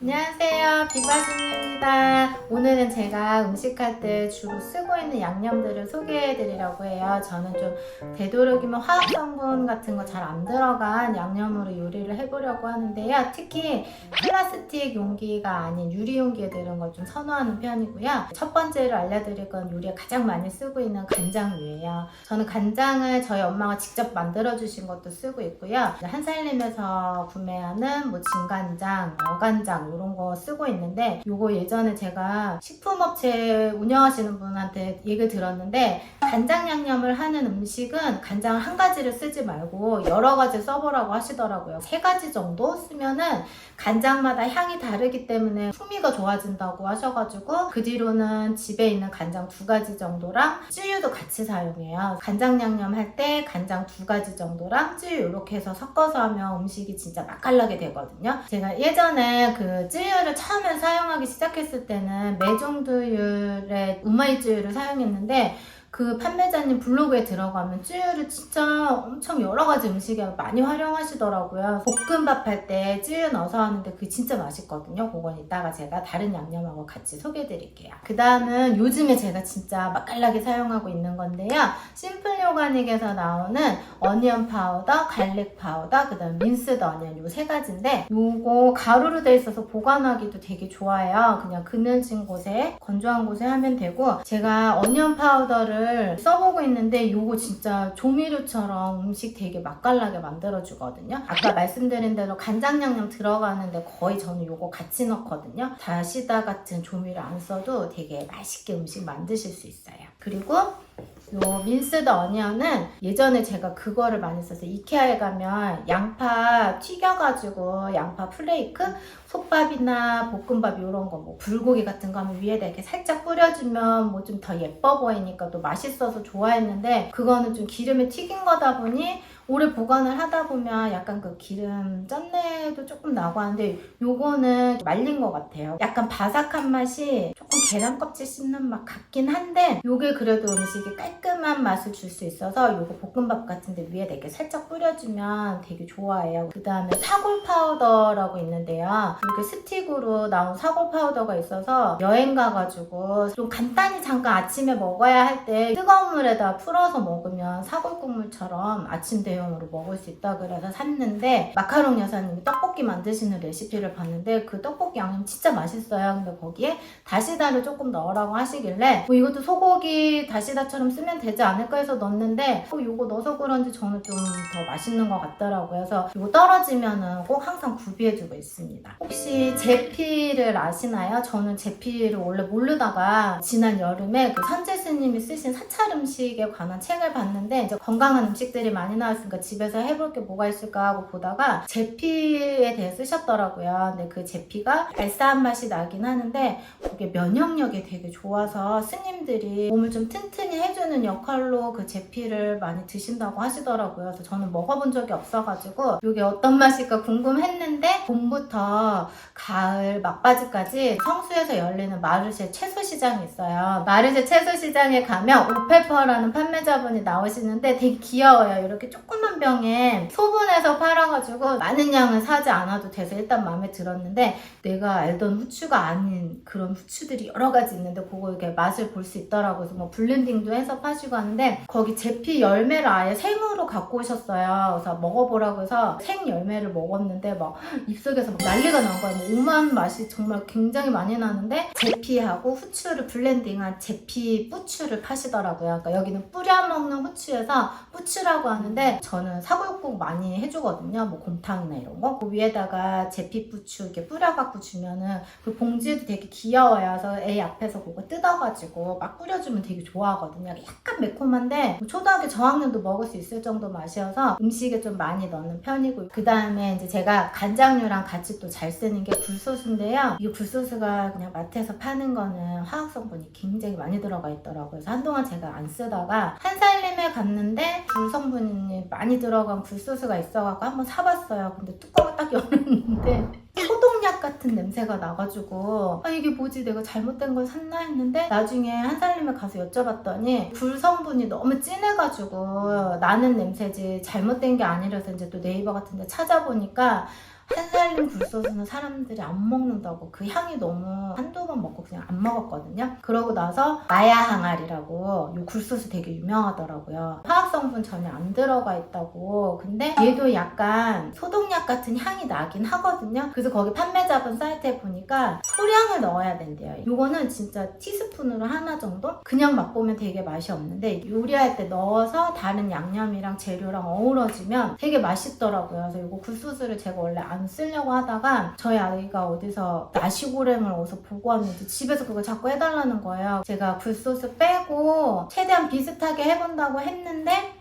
안녕하세요, 비바진입니다. 오늘은 제가 음식할 때 주로 쓰고 있는 양념들을 소개해 드리려고 해요. 저는 좀 되도록이면 화학성분 같은 거 잘 안 들어간 양념으로 요리를 해보려고 하는데요. 특히 플라스틱 용기가 아닌 유리 용기에 들은 걸 좀 선호하는 편이고요. 첫 번째로 알려드릴 건 요리에 가장 많이 쓰고 있는 간장류예요. 저는 간장을 저희 엄마가 직접 만들어 주신 것도 쓰고 있고요. 한살림에서 구매하는 뭐 진간장, 어간장 이런 거 쓰고 있는데, 요거 예전에 제가 식품업체 운영하시는 분한테 얘기를 들었는데, 간장 양념을 하는 음식은 간장을 한 가지를 쓰지 말고 여러 가지 써보라고 하시더라고요. 3가지 정도 쓰면은 간장마다 향이 다르기 때문에 풍미가 좋아진다고 하셔가지고, 그 뒤로는 집에 있는 간장 2가지 정도랑 쯔유도 같이 사용해요. 간장 양념 할 때 간장 2가지 정도랑 쯔유 이렇게 해서 섞어서 하면 음식이 진짜 맛깔나게 되거든요. 제가 예전에 그 쯔유를 처음에 사용하기 시작했을 때는 매종두율의 우마이 쯔유를 사용했는데, 그 판매자님 블로그에 들어가면 쯔유를 진짜 엄청 여러 가지 음식에 많이 활용하시더라고요. 볶음밥 할 때 쯔유 넣어서 하는데 그게 진짜 맛있거든요. 그건 이따가 제가 다른 양념하고 같이 소개해 드릴게요. 그 다음은 요즘에 제가 진짜 맛깔나게 사용하고 있는 건데요. 심플 요가닉에서 나오는 어니언 파우더, 갈릭 파우더, 그 다음 민스드 어니언 요 3가지인데, 요거 가루로 돼 있어서 보관하기도 되게 좋아요. 그냥 그늘진 곳에, 건조한 곳에 하면 되고, 제가 어니언 파우더를 써보고 있는데 요거 진짜 조미료처럼 음식 되게 맛깔나게 만들어주거든요. 아까 말씀드린 대로 간장 양념 들어가는데 거의 저는 요거 같이 넣거든요. 다시다 같은 조미료 안 써도 되게 맛있게 음식 만드실 수 있어요. 그리고 요 민스드 어니언은 예전에 제가 그거를 많이 썼어요. 이케아에 가면 양파 튀겨가지고 양파 플레이크, 솥밥이나 볶음밥 이런 거, 뭐 불고기 같은 거 하면 위에다 이렇게 살짝 뿌려주면 뭐 좀 더 예뻐 보이니까 또 맛있어서 좋아했는데, 그거는 좀 기름에 튀긴 거다 보니 오래 보관을 하다 보면 약간 그 기름 짠내도 조금 나고 하는데, 요거는 말린 것 같아요. 약간 바삭한 맛이 조금 계란 껍질 씹는 맛 같긴 한데, 요게 그래도 음식이 깔끔한 맛을 줄 수 있어서 요거 볶음밥 같은데 위에다 이렇게 살짝 뿌려주면 되게 좋아해요. 그 다음에 사골 파우더라고 있는데요. 이렇게 스틱으로 나온 사골 파우더가 있어서 여행 가가지고 좀 간단히 잠깐 아침에 먹어야 할 때 뜨거운 물에다 풀어서 먹으면 사골 국물처럼 아침 대용으로 먹을 수 있다 그래서 샀는데, 마카롱 여사님이 떡볶이 만드시는 레시피를 봤는데 그 떡볶이 양념 진짜 맛있어요. 근데 거기에 다시다를 조금 넣으라고 하시길래 뭐 이것도 소고기 다시다처럼 쓰면 되지 않을까 해서 넣었는데, 이거 넣어서 그런지 저는 좀 더 맛있는 것 같더라고요. 그래서 이거 떨어지면은 꼭 항상 구비해두고 있습니다. 혹시 제피를 아시나요? 저는 제피를 원래 모르다가 지난 여름에 그 선재 스님이 쓰신 사찰 음식에 관한 책을 봤는데, 이제 건강한 음식들이 많이 나왔으니까 집에서 해볼 게 뭐가 있을까 하고 보다가 제피에 대해 쓰셨더라고요. 근데 그 제피가 알싸한 맛이 나긴 하는데 그게 면역력이 되게 좋아서 스님들이 몸을 좀 튼튼히 해주는 역할로 그 제피를 많이 드신다고 하시더라고요. 그래서 저는 먹어본 적이 없어가지고 이게 어떤 맛일까 궁금했는데, 봄부터 가을 막바지까지 성수에서 열리는 마르쉐 채소시장이 있어요. 마르쉐 채소시장에 가면 오페퍼라는 판매자분이 나오시는데 되게 귀여워요. 이렇게 조그만 병에 소분해서 팔아가지고 많은 양을 사지 않아도 돼서 일단 마음에 들었는데, 내가 알던 후추가 아닌 그런 후추들이 여러 가지 있는데 그거 이렇게 맛을 볼 수 있더라고요. 그래서 뭐 블렌딩도 해서 파시고 하는데, 거기 제피 열매를 아예 생으로 갖고 오셨어요. 그래서 먹어보라고 해서 생 열매를 먹었는데 막 입속에서 막 난리가 난 거예요. 뭐 오만 맛이 정말 굉장히 많이 나는데, 제피하고 후추를 블렌딩한 제피 뿌추를 파시더라고요. 그러니까 여기는 뿌려 먹는 후추에서 뿌추라고 하는데, 저는 사골국 많이 해주거든요. 뭐 곰탕이나 이런 거. 그 위에다가 제피 뿌추 이렇게 뿌려갖고 주면은 그 봉지도 되게 귀여워요. 그래서 애 앞에서 그거 뜯어가지고 막 뿌려주면 되게 좋아하거든요. 약간 매콤한데 뭐 초등학교 저학년도 먹을 수 있을 정도 맛이어서 음식에 좀 많이 넣는 편이고, 그 다음에 이제 제가 간장류랑 같이 또 잘 쓰는 게 굴소스인데요. 이 굴소스가 그냥 마트에서 파는 거는 화학성분이 굉장히 많이 들어가 있더라고요. 그래서 한동안 제가 안 쓰다가 한살림에 갔는데 굴 성분이 많이 들어간 굴소스가 있어갖고 한번 사봤어요. 근데 뚜껑을 딱 열었는데 소독약 같은 냄새가 나가지고 이게 뭐지, 내가 잘못된 걸 샀나 했는데, 나중에 한살림에 가서 여쭤봤더니 굴 성분이 너무 진해가지고 나는 냄새지 잘못된 게 아니라서 이제 또 네이버 같은 데 찾아보니까 한살림 굴소스는 사람들이 안 먹는다고 그 향이 너무 한두 번 먹고 그냥 안 먹었거든요. 그러고 나서 마야 항아리라고 이 굴소스 되게 유명하더라고요. 화학성분 전혀 안 들어가 있다고. 근데 얘도 약간 소독약 같은 향이 나긴 하거든요. 그래서 거기 판매자분 사이트에 보니까 소량을 넣어야 된대요. 이거는 진짜 티스푼으로 하나 정도? 그냥 맛보면 되게 맛이 없는데 요리할 때 넣어서 다른 양념이랑 재료랑 어우러지면 되게 맛있더라고요. 그래서 이거 굴소스를 제가 원래 안 쓰려고 하다가 저희 아이가 어디서 나시고랭을 어디서 보고 왔는지 집에서 그걸 자꾸 해달라는 거예요. 제가 굴소스 빼고 최대한 비슷하게 해본다고 했는데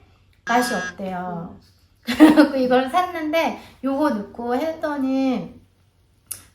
맛이 없대요. 그래서 이걸 샀는데 요거 넣고 했더니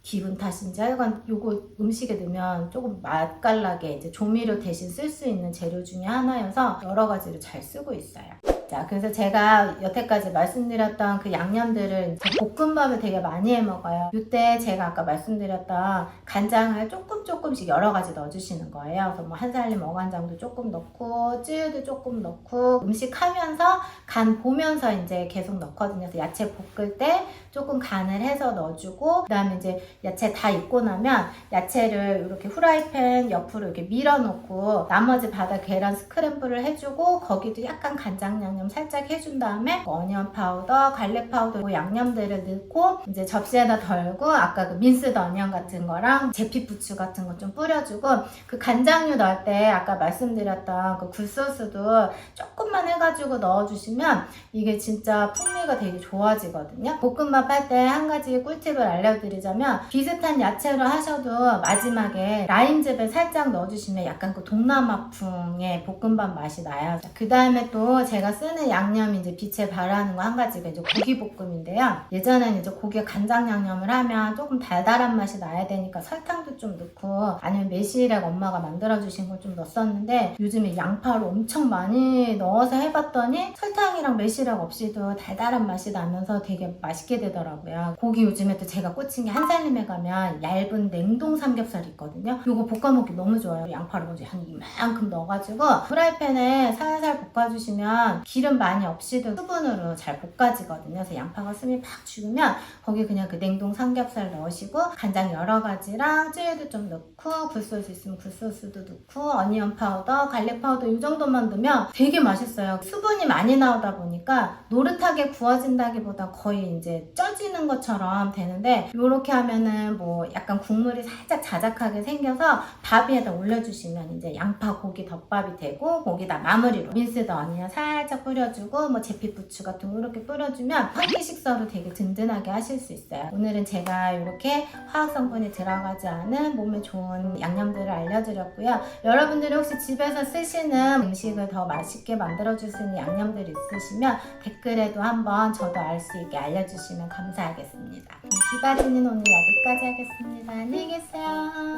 기분 탓인지 하여간 요거 음식에 넣으면 조금 맛깔나게 이제 조미료 대신 쓸 수 있는 재료 중에 하나여서 여러 가지로 잘 쓰고 있어요. 자, 그래서 제가 여태까지 말씀드렸던 그 양념들을 볶음밥을 되게 많이 해 먹어요. 이때 제가 아까 말씀드렸던 간장을 조금씩 여러 가지 넣어주시는 거예요. 그래서 뭐 한살림 어간장도 조금 넣고 찌유도 조금 넣고 음식 하면서 간 보면서 이제 계속 넣거든요. 그래서 야채 볶을 때 조금 간을 해서 넣어주고 그 다음에 이제 야채 다 익고 나면 야채를 이렇게 후라이팬 옆으로 이렇게 밀어놓고 나머지 바닥 계란 스크램블을 해주고 거기도 약간 간장 양념 살짝 해준 다음에 어니언 파우더, 갈릭 파우더 그 양념들을 넣고 이제 접시에다 덜고 아까 그 민스드 어니언 같은 거랑 제피 부추 같은 거 좀 뿌려주고 그 간장류 넣을 때 아까 말씀드렸던 그 굴소스도 조금만 해가지고 넣어주시면 이게 진짜 풍미가 되게 좋아지거든요. 볶음밥 할 때 한 가지 꿀팁을 알려드리자면 비슷한 야채로 하셔도 마지막에 라임즙을 살짝 넣어주시면 약간 그 동남아풍의 볶음밥 맛이 나요. 그 다음에 또 제가 쓰는 양념이 이제 빛에 발하는 거 한 가지가 이제 고기볶음인데요. 예전에는 이제 고기에 간장 양념을 하면 조금 달달한 맛이 나야 되니까 설탕도 좀 넣고 아니면 매실액 엄마가 만들어주신 걸 좀 넣었었는데 요즘에 양파를 엄청 많이 넣어서 해봤더니 설탕이랑 매실액 없이도 달달한 맛이 나면서 되게 맛있게 되더라고요. 고기 요즘에 또 제가 꽂힌 게 한살림에 가면 얇은 냉동 삼겹살이 있거든요. 이거 볶아먹기 너무 좋아요. 양파를 먼저 한 이만큼 넣어가지고 프라이팬에 살살 볶아주시면 기름 많이 없이도 수분으로 잘 볶아지거든요. 그래서 양파가 숨이 팍 죽으면 거기 그냥 그 냉동 삼겹살 넣으시고 간장 여러 가지랑 찌유도 좀 넣고 굴소스 있으면 굴소스도 넣고 어니언 파우더, 갈릭 파우더 이 정도만 넣으면 되게 맛있어요. 수분이 많이 나오다 보니까 노릇하게 구워진다기보다 거의 이제 쪄지는 것처럼 되는데 이렇게 하면은 뭐 약간 국물이 살짝 자작하게 생겨서 밥 위에다 올려주시면 이제 양파 고기 덮밥이 되고 거기다 마무리로 민스드 어니언 살짝 뿌려주고 뭐 제피 부추 같은 거 이렇게 뿌려주면 한 끼 식사로 되게 든든하게 하실 수 있어요. 오늘은 제가 이렇게 화학성분이 들어가지 않은 몸에 좋은 양념들을 알려드렸고요. 여러분들이 혹시 집에서 쓰시는 음식을 더 맛있게 만들어줄 수 있는 양념들이 있으시면 댓글에도 한번 저도 알 수 있게 알려주시면 감사하겠습니다. 비바디는 오늘 여기까지 하겠습니다. 안녕히 계세요.